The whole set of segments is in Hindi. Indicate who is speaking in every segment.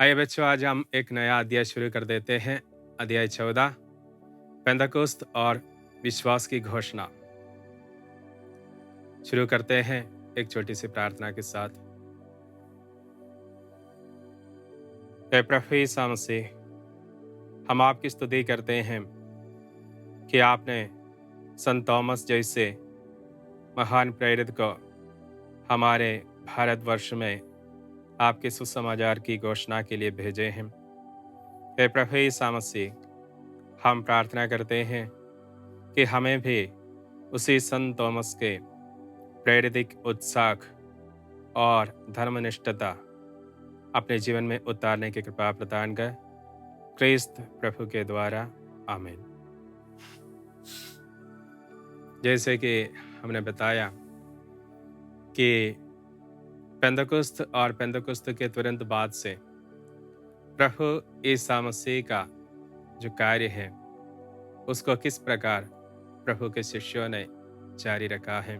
Speaker 1: आइए बच्चों, आज हम एक नया अध्याय शुरू कर देते हैं। अध्याय 14, पेंतकुस्त और विश्वास की घोषणा। शुरू करते हैं एक छोटी सी प्रार्थना के साथ। हे प्रभु यीशु मसीह, हम आपकी स्तुति करते हैं कि आपने संत थॉमस जैसे महान प्रेरित को हमारे भारतवर्ष में आपके सुसमाचार की घोषणा के लिए भेजे हैं। हे प्रभु यीशु मसीह, हम प्रार्थना करते हैं कि हमें भी उसी संत थॉमस के प्रेरित उत्साह और धर्मनिष्ठता अपने जीवन में उतारने की कृपा प्रदान कर, क्रिस्त प्रभु के द्वारा, आमीन। जैसे कि हमने बताया कि पेंतकुस्त और पेंतकुस्त के तुरंत बाद से प्रभु यीशु मसीह का जो कार्य है उसको किस प्रकार प्रभु के शिष्यों ने जारी रखा है।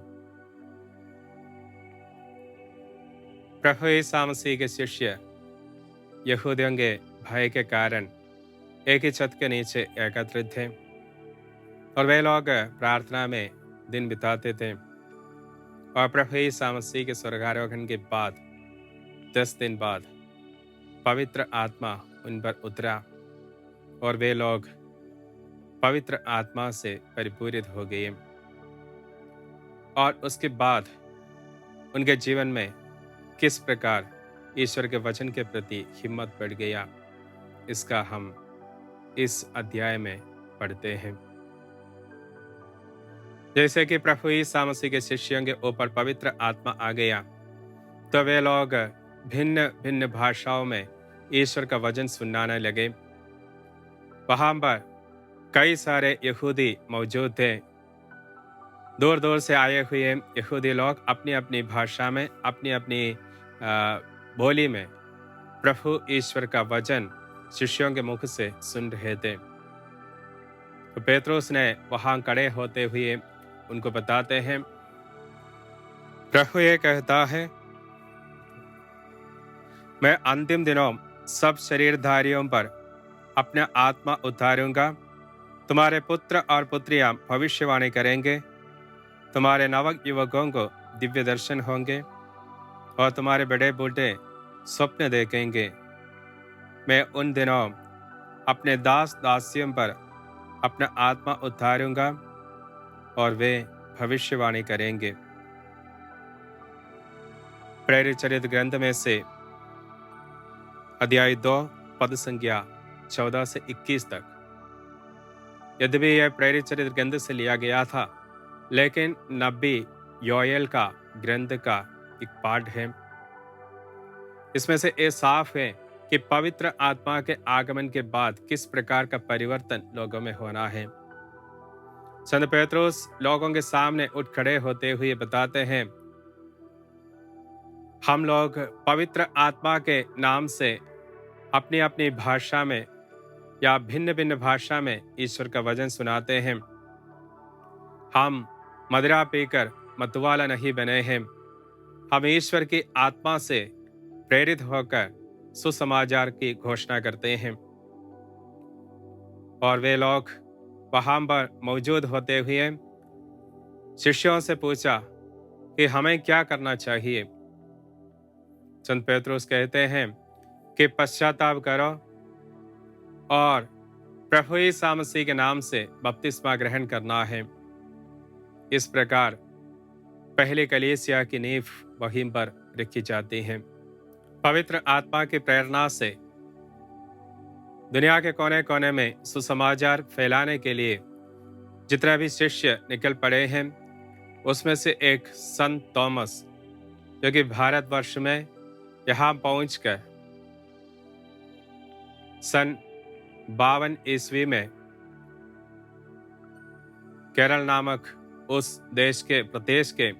Speaker 1: प्रभु यीशु मसीह के शिष्य यहूदियों के भय के कारण एक ही छत के नीचे एकत्रित थे और वे लोग प्रार्थना में दिन बिताते थे। और प्रभु यीशु मसीह के स्वर्गारोहण के बाद 10 दिन बाद पवित्र आत्मा उन पर उतरा और वे लोग पवित्र आत्मा से परिपूरित हो गए। और उसके बाद उनके जीवन में किस प्रकार ईश्वर के वचन के प्रति हिम्मत बढ़ गया, इसका हम इस अध्याय में पढ़ते हैं। जैसे कि प्रभु यीशु मसीह के शिष्यों के ऊपर पवित्र आत्मा आ गया तो वे लोग भिन्न भिन्न भाषाओं में ईश्वर का वचन सुनाने लगे। वहां पर कई सारे यहूदी मौजूद थे। दूर दूर से आए हुए यहूदी लोग अपनी अपनी भाषा में, अपनी अपनी बोली में प्रभु ईश्वर का वचन शिष्यों के मुख से सुन रहे थे। तो पेत्रुस ने वहां खड़े होते हुए उनको बताते हैं, प्रभु ये कहता है, मैं अंतिम दिनों सब शरीरधारियों पर अपना आत्मा उतारूंगा। तुम्हारे पुत्र और पुत्रियां भविष्यवाणी करेंगे, तुम्हारे नवक युवकों को दिव्य दर्शन होंगे और तुम्हारे बड़े बूढ़े स्वप्न देखेंगे। मैं उन दिनों अपने दास दासियों पर अपना आत्मा उतारूंगा और वे भविष्यवाणी करेंगे। प्रेरित चरित्र ग्रंथ में से अध्याय 2 पद संख्या 14 से 21 तक। यद्यपि यह प्रेरित चरित्र ग्रंथ से लिया गया था, लेकिन नबी योएल का ग्रंथ का एक पाठ है। इसमें से ये साफ है कि पवित्र आत्मा के आगमन के बाद किस प्रकार का परिवर्तन लोगों में होना है। संत पेत्रुस लोगों के सामने उठ खड़े होते हुए बताते हैं, हम लोग पवित्र आत्मा के नाम से अपनी अपनी भाषा में या भिन्न भिन्न भाषा में ईश्वर का वचन सुनाते हैं। हम मदिरा पीकर मतवाला नहीं बने हैं। हम ईश्वर की आत्मा से प्रेरित होकर सुसमाचार की घोषणा करते हैं। और वे लोग वहां पर मौजूद होते हुए शिष्यों से पूछा कि हमें क्या करना चाहिए। संत पेत्रुस कहते हैं कि पश्चाताप करो और प्रभु यीशु मसीह के नाम से बपतिस्मा ग्रहण करना है। इस प्रकार पहले कलीसिया की नींव वहीं पर रखी जाती है। पवित्र आत्मा की प्रेरणा से दुनिया के कोने कोने में सुसमाचार फैलाने के लिए जितने भी शिष्य निकल पड़े हैं, उसमें से एक संत थॉमस, जो कि भारतवर्ष में यहाँ पहुंचकर सन 52 ईस्वी में केरल नामक उस देश के प्रदेश के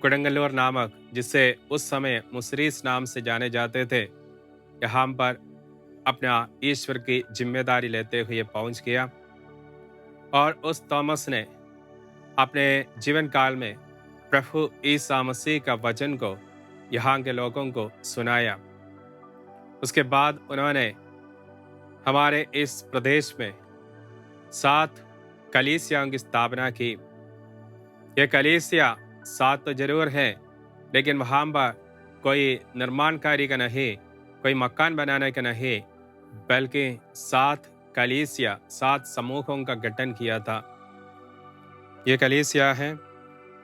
Speaker 1: कुडंगलूर नामक, जिसे उस समय मुसरीस नाम से जाने जाते थे, यहाँ पर अपना ईश्वर की जिम्मेदारी लेते हुए पहुंच गया। और उस थॉमस ने अपने जीवन काल में प्रभु यीशु मसीह का वचन को यहाँ के लोगों को सुनाया। उसके बाद उन्होंने हमारे इस प्रदेश में 7 कलीसियाओं की स्थापना की। ये कलीसिया 7 तो जरूर है, लेकिन वहाँ पर कोई निर्माण कार्य का नहीं, कोई मकान बनाने का नहीं, बल्कि 7 कलीसिया 7 समूहों का गठन किया था। ये कलीसिया है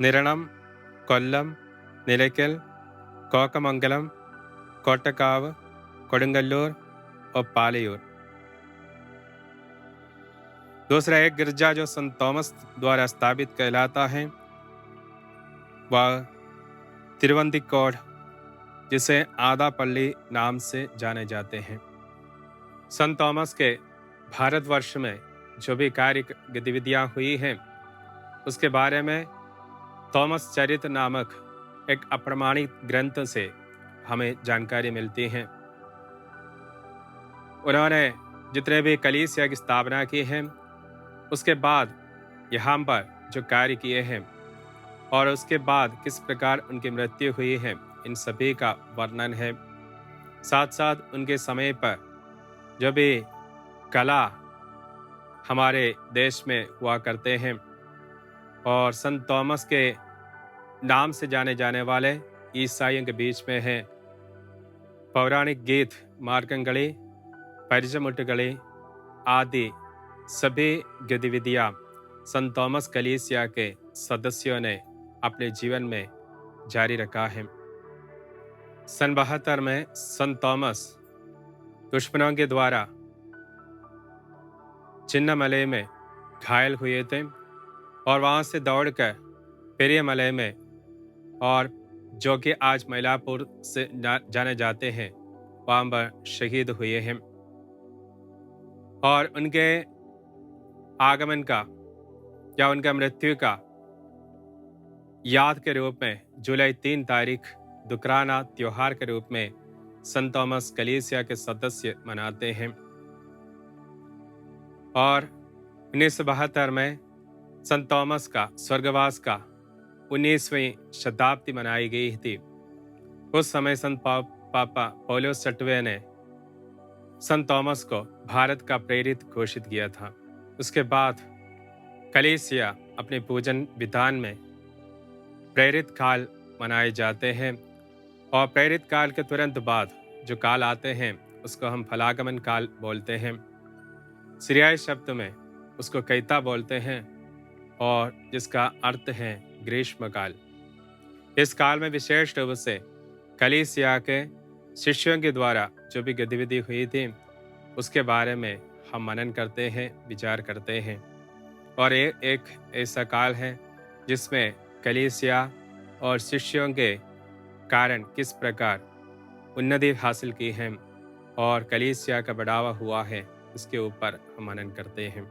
Speaker 1: निरणम, कोल्लम, निलकल, कोकमंगलम, कोटकाव, कोडंगल्लूर और पालयूर। दूसरा एक गिरजा जो संत थॉमस द्वारा स्थापित कहलाता है वह तिरुवंतिकोड, जिसे आदापल्ली नाम से जाने जाते हैं। संत थॉमस के भारतवर्ष में जो भी कार्य गतिविधियां हुई हैं उसके बारे में थॉमस चरित्र नामक एक अप्रमाणित ग्रंथ से हमें जानकारी मिलती है। उन्होंने जितने भी कलीसिया की स्थापना की है, उसके बाद यहाँ पर जो कार्य किए हैं और उसके बाद किस प्रकार उनकी मृत्यु हुई है, इन सभी का वर्णन है। साथ साथ उनके समय पर जो भी कला हमारे देश में हुआ करते हैं और संत थॉमस के नाम से जाने जाने वाले ईसाइयों के बीच में है पौराणिक गीत, मार्कंगली, परिचमुट्टुगली आदि सभी गतिविधियां संत थॉमस कलीसिया के सदस्यों ने अपने जीवन में जारी रखा है। सन 72 में संत थॉमस दुश्मनों के द्वारा चिन्नमलई में घायल हुए थे और वहां से दौड़कर पेरियामलई में, और जो कि आज मइलापुर से जाने जाते हैं, वहां पर शहीद हुए हैं। और उनके आगमन का या उनका मृत्यु का याद के रूप में जुलाई 3 तारीख दुकराना त्योहार के रूप में संत थॉमस कलीसिया के सदस्य मनाते हैं। और 1972 में संत थॉमस का स्वर्गवास का 19वीं शताब्दी मनाई गई थी। उस समय संत पापा पौलुस 6वें ने संत थॉमस को भारत का प्रेरित घोषित किया था। उसके बाद कलीसिया अपने पूजन विधान में प्रेरित काल मनाए जाते हैं और प्रेरित काल के तुरंत बाद जो काल आते हैं उसको हम फलागमन काल बोलते हैं। सीरियाई शब्द में उसको कैता बोलते हैं और जिसका अर्थ है ग्रीष्म काल। इस काल में विशेष रूप से कलीसिया के शिष्यों के द्वारा जो भी गतिविधि हुई थी उसके बारे में हम मनन करते हैं, विचार करते हैं। और एक ऐसा काल है जिसमें कलीसिया और शिष्यों के कारण किस प्रकार उन्नति हासिल की है और कलीसिया का बढ़ावा हुआ है, इसके ऊपर हम मनन करते हैं।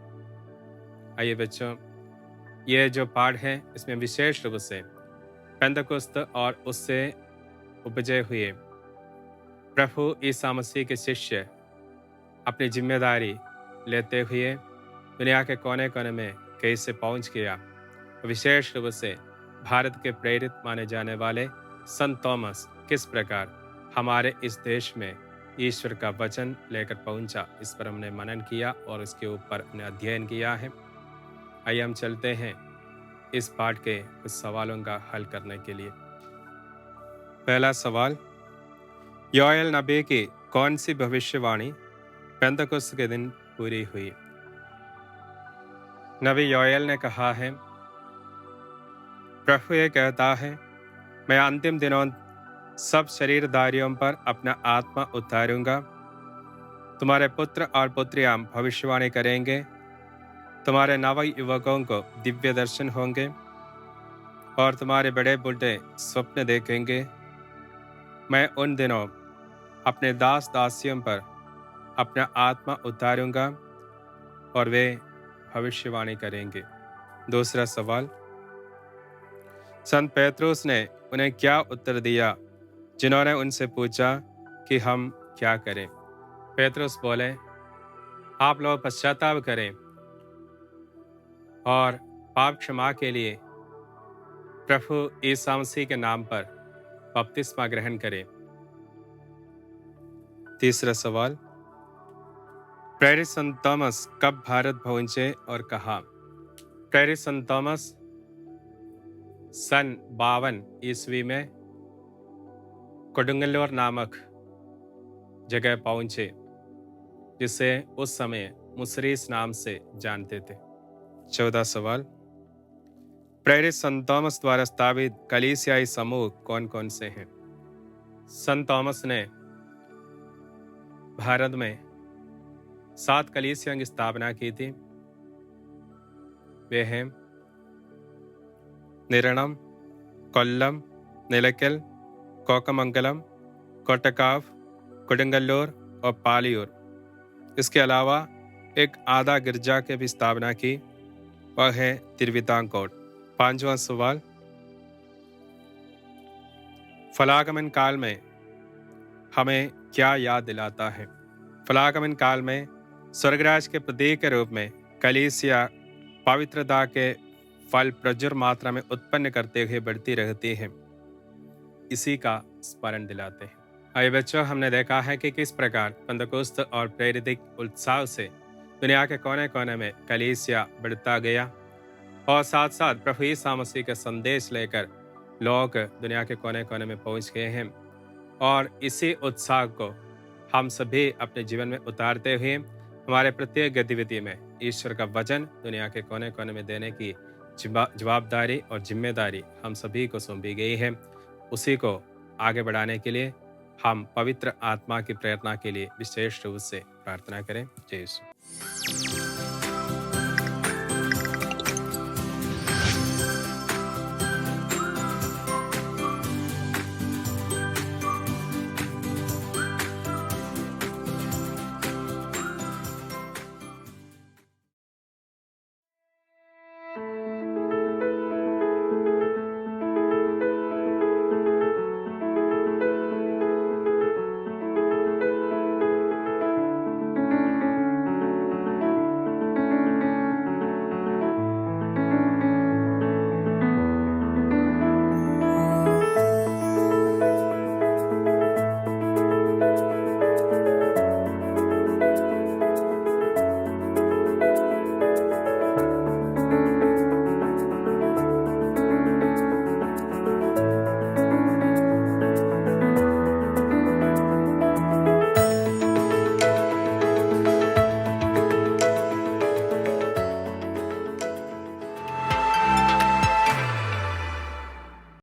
Speaker 1: आइए बच्चों, ये जो पाठ है इसमें विशेष रूप से पेंतकुस्त और उससे उपजे हुए प्रभु ईसा मसीह के शिष्य अपनी जिम्मेदारी लेते हुए दुनिया के कोने कोने में कैसे पहुंच गया। विशेष रूप से भारत के प्रेरित माने जाने वाले संत थॉमस किस प्रकार हमारे इस देश में ईश्वर का वचन लेकर पहुंचा, इस पर हमने मनन किया और इसके ऊपर हमने अध्ययन किया है। आइए हम चलते हैं इस पाठ के कुछ सवालों का हल करने के लिए। पहला सवाल, योएल नबी की कौन सी भविष्यवाणी पेंतकुस्त के दिन पूरी हुई? नबी योएल ने कहा है, प्रभु ये कहता है, मैं अंतिम दिनों सब शरीरधारियों पर अपना आत्मा उतारूंगा। तुम्हारे पुत्र और पुत्रियां भविष्यवाणी करेंगे, तुम्हारे नव युवकों को दिव्य दर्शन होंगे और तुम्हारे बड़े बूढ़े स्वप्न देखेंगे। मैं उन दिनों अपने दास दासियों पर अपना आत्मा उतारूंगा और वे भविष्यवाणी करेंगे। दूसरा सवाल, संत पेत्रुस ने उन्हें क्या उत्तर दिया जिन्होंने उनसे पूछा कि हम क्या करें? पेत्रुस बोले, आप लोग पश्चाताप करें और पाप क्षमा के लिए प्रभु ईसा मसीह के नाम पर बपतिस्मा ग्रहण करें। तीसरा सवाल, प्रेरित संत थॉमस कब भारत पहुंचे और कहा? प्रेरित संत थॉमस सन 52 ईस्वी में कोडुंगल्लोर नामक जगह पहुंचे, जिसे उस समय मुसरीस नाम से जानते थे। 14 सवाल, प्रेरित संत थॉमस द्वारा स्थापित कलीसियाई समूह कौन कौन से हैं? संत थॉमस ने भारत में 7 कलीसियाओं की स्थापना की थी। वे हैं निरणम, कोल्लम, निलकल, कोकमंगलम, कोटकाव, कोडुंगल्लोर और पालियूर। इसके अलावा एक आधा गिरजा की भी स्थापना की, वह है तिरुवितांकोर। 5वां सवाल, फलागमन काल में हमें क्या याद दिलाता है? फलागमन काल में स्वर्गराज के प्रतीक के रूप में कलीसिया पवित्रता के फल प्रचुर मात्रा में उत्पन्न करते हुए बढ़ती रहती है, इसी का स्मरण दिलाते हैं। आइए बच्चों, हमने देखा है कि किस प्रकार पेंतेकोस्त और प्रेरित उत्साह से दुनिया के कोने कोने में कलीसिया बढ़ता गया और साथ साथ प्रभु यीशु मसीह का संदेश लेकर लोग दुनिया के कोने कोने में पहुंच गए हैं। और इसी उत्साह को हम सभी अपने जीवन में उतारते हुए हमारे प्रत्येक गतिविधि में ईश्वर का वचन दुनिया के कोने कोने में देने की जवाबदारी और जिम्मेदारी हम सभी को सौंपी गई है। उसी को आगे बढ़ाने के लिए हम पवित्र आत्मा की प्रेरणा के लिए विशेष रूप से प्रार्थना करें। जय यीशु।